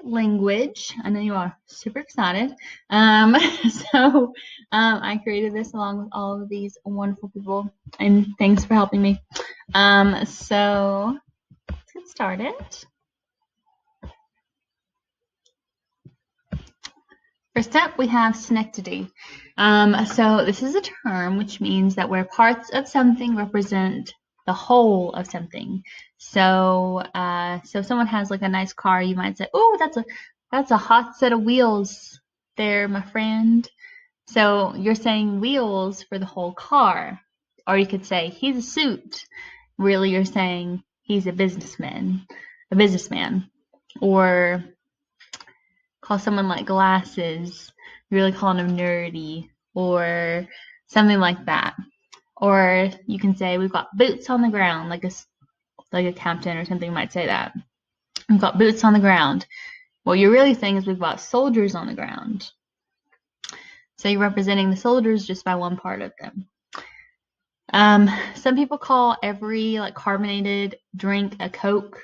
Language. I know you are super excited. I created this along with all of these wonderful people, and thanks for helping me. So let's get started. First up, we have Synecdoche. So this is a term which means that where parts of something represent the whole of something. So, if someone has like a nice car, you might say, "Oh, that's a hot set of wheels there, my friend." So you're saying wheels for the whole car, or you could say he's a suit. Really, you're saying he's a businessman, or call someone like glasses, you're really calling them nerdy, or something like that. Or you can say we've got boots on the ground, like a captain or something might say that. We've got boots on the ground. What you're really saying is we've got soldiers on the ground. So you're representing the soldiers just by one part of them. Some people call every like carbonated drink a Coke,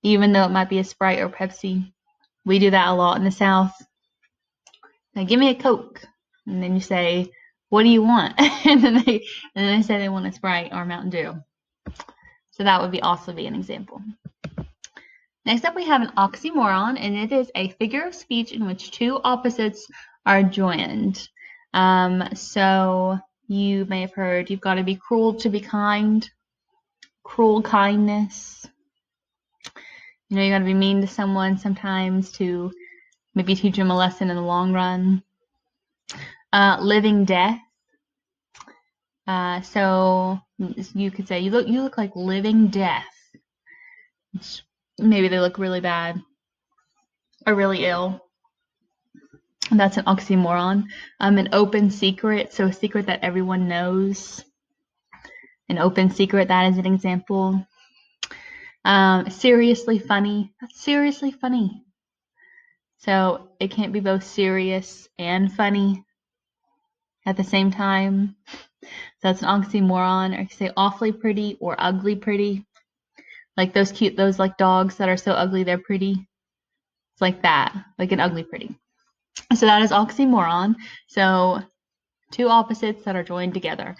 even though it might be a Sprite or Pepsi. We do that a lot in the South. Now, give me a Coke. And then you say, what do you want? and then they say they want a Sprite or a Mountain Dew. So that would also be an example. Next up, we have an oxymoron, and it is a figure of speech in which two opposites are joined. So you may have heard, you've got to be cruel to be kind, cruel kindness. You know, you got to be mean to someone sometimes to maybe teach them a lesson in the long run. Living death. So you could say you look like living death. Maybe they look really bad or really ill. That's an oxymoron. An open secret, so a secret that everyone knows. An open secret, that is an example. Seriously funny. That's seriously funny. So it can't be both serious and funny at the same time. So that's an oxymoron. Or you can say awfully pretty or ugly pretty. Like those like dogs that are so ugly they're pretty. It's like that, like an ugly pretty. So that is oxymoron. So two opposites that are joined together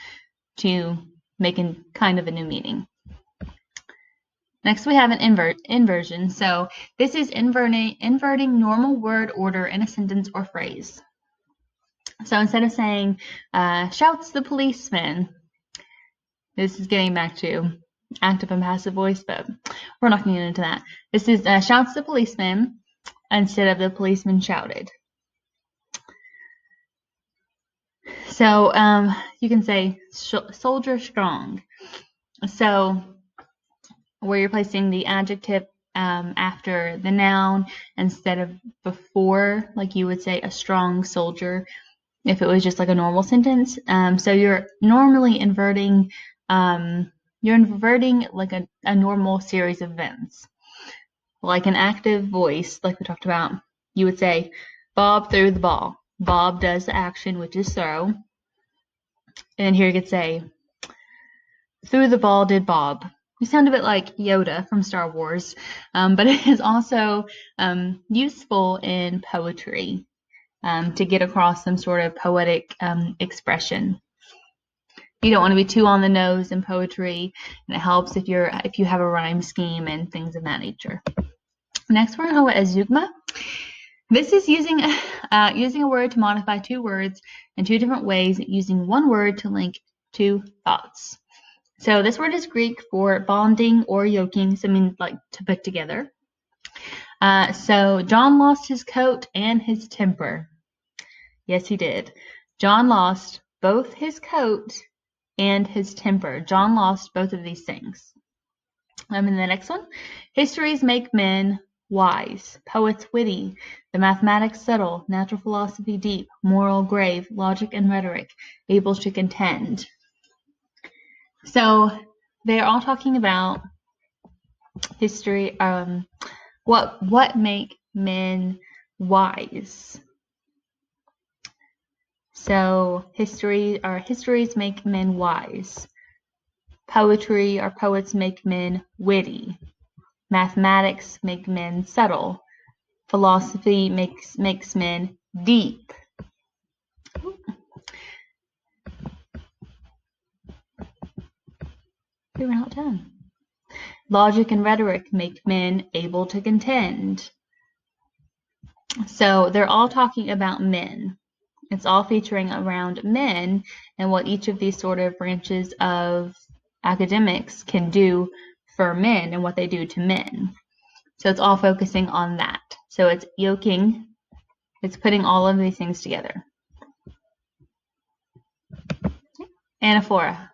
to make kind of a new meaning. Next, we have an inversion. So this is inverting normal word order in a sentence or phrase. So instead of saying, shouts the policeman, this is getting back to active and passive voice, but we're not going to get into that. This is shouts the policeman instead of the policeman shouted. So you can say soldier strong. So where you're placing the adjective after the noun instead of before, like you would say a strong soldier if it was just like a normal sentence. So you're normally inverting like a normal series of events. Like an active voice, like we talked about, you would say Bob threw the ball. Bob does the action, which is throw. And here you could say threw the ball did Bob. You sound a bit like Yoda from Star Wars, but it is also useful in poetry to get across some sort of poetic expression. You don't want to be too on the nose in poetry, and it helps if you have a rhyme scheme and things of that nature. Next, we're going to have zeugma. This is using a word to modify two words in two different ways, using one word to link two thoughts. So this word is Greek for bonding or yoking, so it means like to put together. So John lost his coat and his temper. Yes, he did. John lost both his coat and his temper. John lost both of these things. And the next one, histories make men wise, poets witty, the mathematics subtle, natural philosophy deep, moral grave, logic and rhetoric, able to contend. So they're all talking about history, what make men wise. So histories make men wise. Poetry or poets make men witty. Mathematics make men subtle. Philosophy makes men deep. 3 out of 10. Logic and rhetoric make men able to contend. So they're all talking about men. It's all featuring around men and what each of these sort of branches of academics can do for men and what they do to men. So it's all focusing on that. So it's yoking. It's putting all of these things together. Anaphora.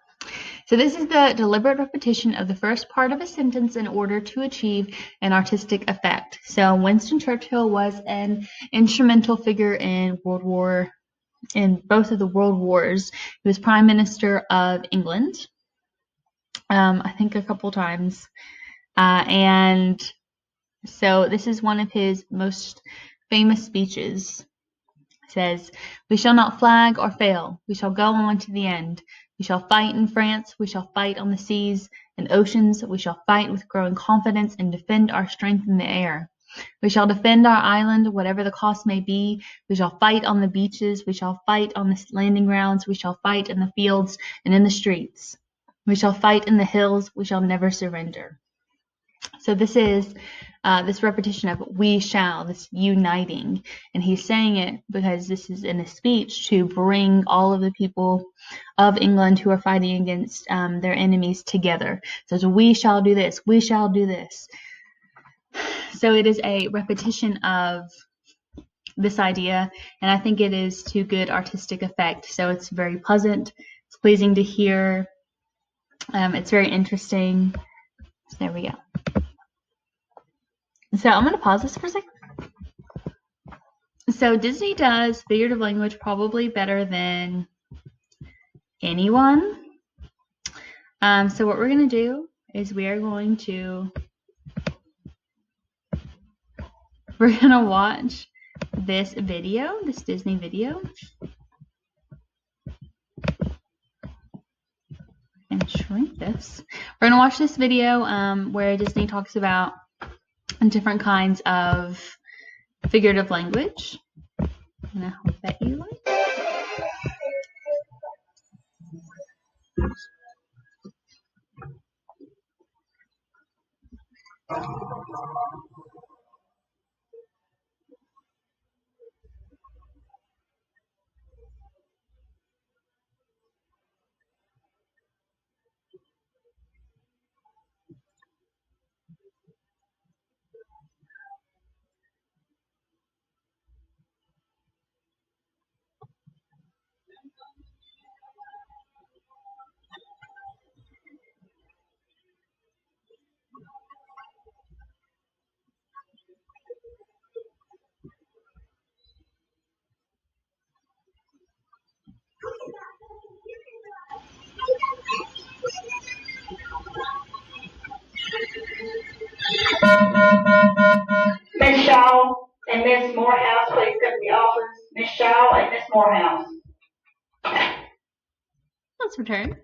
So this is the deliberate repetition of the first part of a sentence in order to achieve an artistic effect. So Winston Churchill was an instrumental figure in both of the world wars. He was Prime Minister of England, I think a couple times. And so this is one of his most famous speeches. It says, "We shall not flag or fail. We shall go on to the end. We shall fight in France. We shall fight on the seas and oceans. We shall fight with growing confidence and defend our strength in the air. We shall defend our island, whatever the cost may be. We shall fight on the beaches. We shall fight on the landing grounds. We shall fight in the fields and in the streets. We shall fight in the hills. We shall never surrender." So this is this repetition of we shall, this uniting. And he's saying it because this is in a speech to bring all of the people of England who are fighting against their enemies together. So it's, we shall do this. We shall do this. So it is a repetition of this idea, and I think it is to good artistic effect. So it's very pleasant. It's pleasing to hear. It's very interesting. So there we go. So I'm going to pause this for a second. So Disney does figurative language probably better than anyone. So what we're going to do is we're going to watch this video, this Disney video. And shrink this. We're going to watch this video where Disney talks about different kinds of figurative language. And I hope that you like it. Miss Shaw and Miss Morehouse, please come to the office. Miss Shaw and Miss Morehouse. Let's return.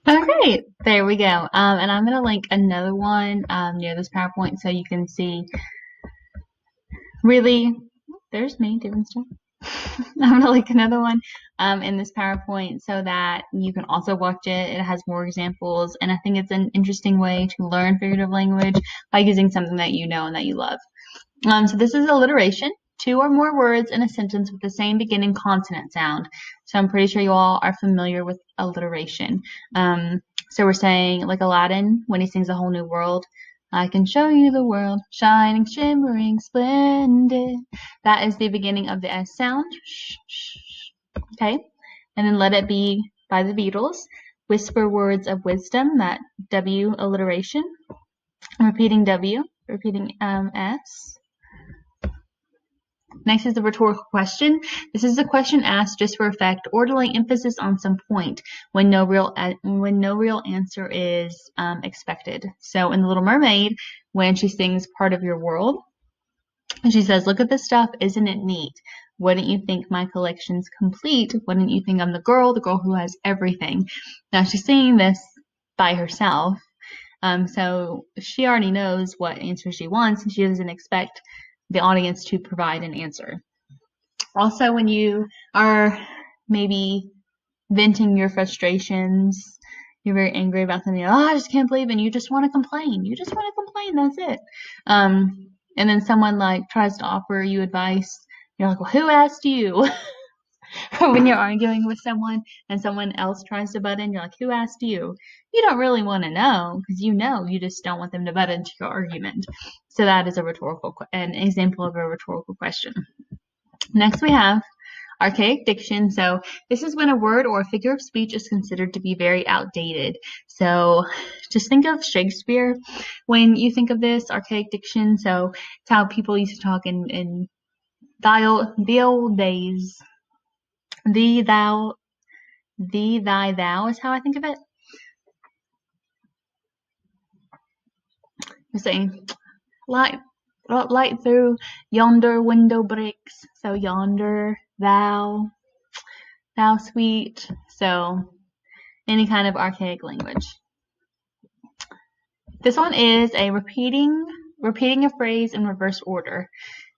Okay, there we go. And I'm going to link another one near this PowerPoint so you can see really, there's me doing stuff. I'm going to link another one in this PowerPoint so that you can also watch it. It has more examples, and I think it's an interesting way to learn figurative language by using something that you know and that you love. So this is alliteration. 2 or more words in a sentence with the same beginning consonant sound. So I'm pretty sure you all are familiar with alliteration. So we're saying, like Aladdin, when he sings A Whole New World, I can show you the world, shining, shimmering, splendid. That is the beginning of the S sound. Okay? And then Let It Be by the Beatles. Whisper words of wisdom, that W alliteration. Repeating W, repeating S. Next is the rhetorical question. This is a question asked just for effect or to lay emphasis on some point when no real answer is expected. So in The Little Mermaid, when she sings Part of Your World, and she says, "Look at this stuff, isn't it neat? Wouldn't you think my collection's complete? Wouldn't you think I'm the girl who has everything?" Now she's singing this by herself, so she already knows what answer she wants, and she doesn't expect the audience to provide an answer. Also, when you are maybe venting your frustrations, you're very angry about something, I just can't believe it, and you just want to complain. You just want to complain, that's it. And then someone like tries to offer you advice. You're like, well, who asked you? Or when you're arguing with someone and someone else tries to butt in, you're like, who asked you? You don't really want to know because you just don't want them to butt into your argument. So that is an example of a rhetorical question. Next we have archaic diction. So this is when a word or a figure of speech is considered to be very outdated. So just think of Shakespeare when you think of this, archaic diction. So it's how people used to talk in the old days. Thee, thy, thou is how I think of it. You're saying, light through yonder window breaks. So yonder, thou sweet. So any kind of archaic language. This one is a repeating a phrase in reverse order.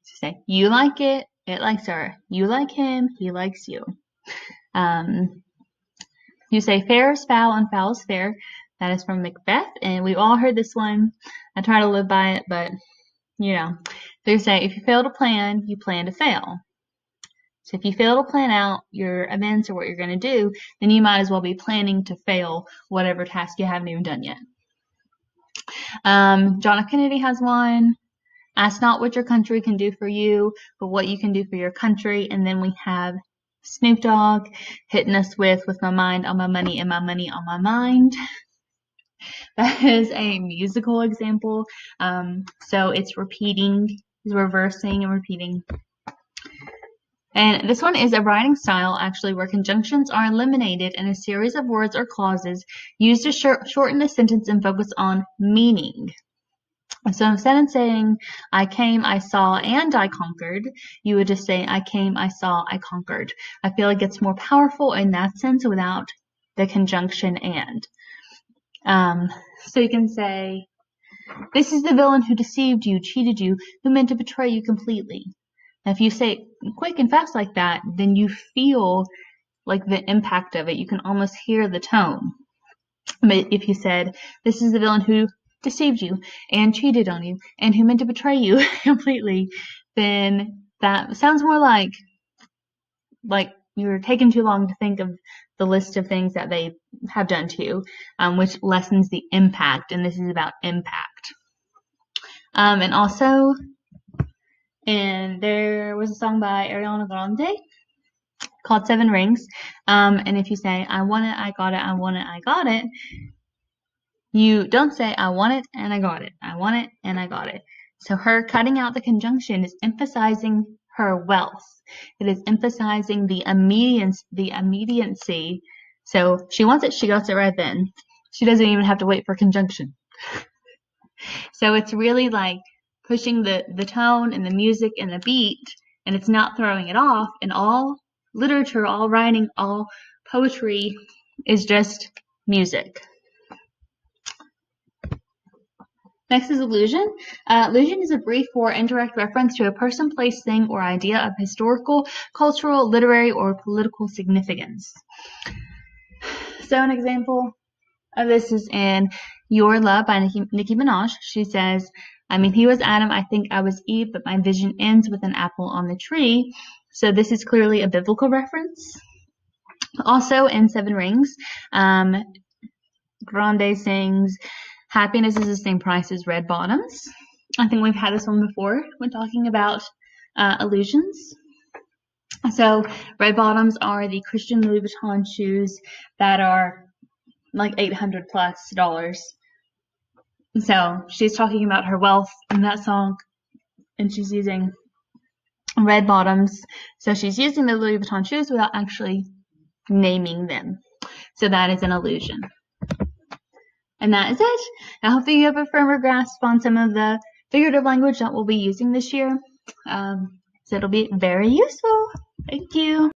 So say, you like it likes her. You like him, he likes you. You say fair is foul and foul is fair. That is from Macbeth, and we've all heard this one. I try to live by it, but they say if you fail to plan, you plan to fail. So if you fail to plan out your events or what you're going to do, then you might as well be planning to fail whatever task you haven't even done yet. John F. Kennedy has one. Ask not what your country can do for you, but what you can do for your country. And then we have Snoop Dogg hitting us with my mind on my money and my money on my mind. That is a musical example. So it's reversing and repeating. And this one is a writing style, actually, where conjunctions are eliminated and a series of words or clauses used to shorten a sentence and focus on meaning. So instead of saying, I came, I saw, and I conquered, you would just say, I came, I saw, I conquered. I feel like it's more powerful in that sense without the conjunction and. So you can say, this is the villain who deceived you, cheated you, who meant to betray you completely. Now, if you say it quick and fast like that, then you feel like the impact of it. You can almost hear the tone. But if you said, this is the villain who deceived you and cheated on you and who meant to betray you completely, then that sounds more like you're taking too long to think of the list of things that they have done to you, which lessens the impact, and this is about impact. And also, and there was a song by Ariana Grande called 7 Rings, and if you say, I want it, I got it, I want it, I got it, you don't say, I want it and I got it, I want it and I got it. So her cutting out the conjunction is emphasizing her wealth. It is emphasizing the immediacy. So she wants it, she gets it right then. She doesn't even have to wait for conjunction. So it's really like pushing the tone and the music and the beat, and it's not throwing it off. And all literature, all writing, all poetry is just music. Next is allusion. Allusion is a brief or indirect reference to a person, place, thing, or idea of historical, cultural, literary, or political significance. So an example of this is in Your Love by Nicki Minaj. She says, I mean, he was Adam, I think I was Eve, but my vision ends with an apple on the tree. So this is clearly a biblical reference. Also in 7 Rings, Grande sings, happiness is the same price as red bottoms. I think we've had this one before when talking about allusions. So red bottoms are the Christian Louis Vuitton shoes that are like $800 plus. So she's talking about her wealth in that song, and she's using red bottoms. So she's using the Louis Vuitton shoes without actually naming them. So that is an allusion. And that is it. I hope that you have a firmer grasp on some of the figurative language that we'll be using this year. So it'll be very useful. Thank you.